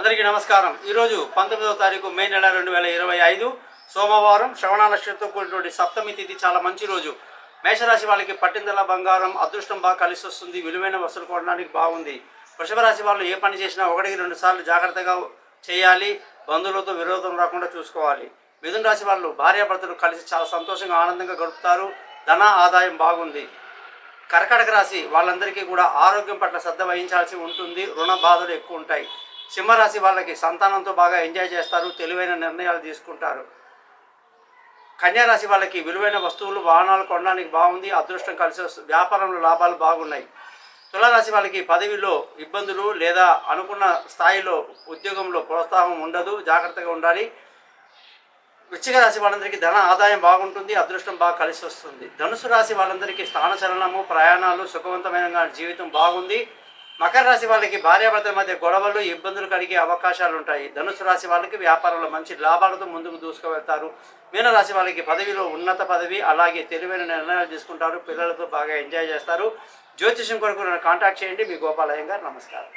అందరికీ నమస్కారం. ఈరోజు 19వ తారీఖు మే నెల 2025 సోమవారం. శ్రవణ నక్షత్రంతో కూడినటువంటి సప్తమి తిథి. చాలా మంచి రోజు. మేషరాశి వాళ్ళకి పట్టిందల బంగారం, అదృష్టం బాగా కలిసి వస్తుంది. విలువైన వస్తువులు కొనడానికి బాగుంది. వృషభ రాశి వాళ్ళు ఏ పని చేసినా 1-2 సార్లు జాగ్రత్తగా చేయాలి. బంధువులతో విరోధం రాకుండా చూసుకోవాలి. మిథున రాశి వాళ్ళు భార్యాభర్తలు కలిసి చాలా సంతోషంగా ఆనందంగా గడుపుతారు. ధన ఆదాయం బాగుంది. కర్కాటక రాశి వాళ్ళందరికీ కూడా ఆరోగ్యం పట్ల శ్రద్ధ వహించాల్సి ఉంటుంది. రుణ బాధలు ఎక్కువ ఉంటాయి. సింహరాశి వాళ్ళకి సంతానంతో బాగా ఎంజాయ్ చేస్తారు. తెలివైన నిర్ణయాలు తీసుకుంటారు. కన్యారాశి వాళ్ళకి విలువైన వస్తువులు వాహనాలు కొనడానికి బాగుంది. అదృష్టం కలిసి వస్తుంది. వ్యాపారంలో లాభాలు బాగున్నాయి. తులారాశి వాళ్ళకి పదవిలో ఇబ్బందులు లేదా అనుకున్న స్థాయిలో ఉద్యోగంలో ప్రోత్సాహం ఉండదు. జాగ్రత్తగా ఉండాలి. వృశ్చిక రాశి వాళ్ళందరికీ ధన ఆదాయం బాగుంటుంది. అదృష్టం బాగా కలిసి వస్తుంది. ధనుసు రాశి వాళ్ళందరికీ స్థానచలనము, ప్రయాణాలు, సుఖవంతమైన జీవితం బాగుంది. మకర రాశి వాళ్ళకి భార్యాభర్తల మధ్య గొడవలు, ఇబ్బందులు కలిగే అవకాశాలు ఉంటాయి. ధనుసు రాశి వాళ్ళకి వ్యాపారంలో మంచి లాభాలతో ముందుకు దూసుకువెళ్తారు. మీనరాశి వాళ్ళకి పదవిలో ఉన్నత పదవి, అలాగే తెలివైన నిర్ణయాలు తీసుకుంటారు. పిల్లలతో బాగా ఎంజాయ్ చేస్తారు. జ్యోతిషం కొరకు నన్ను కాంటాక్ట్ చేయండి. మీ గోపాలయ్య గారు. నమస్కారం.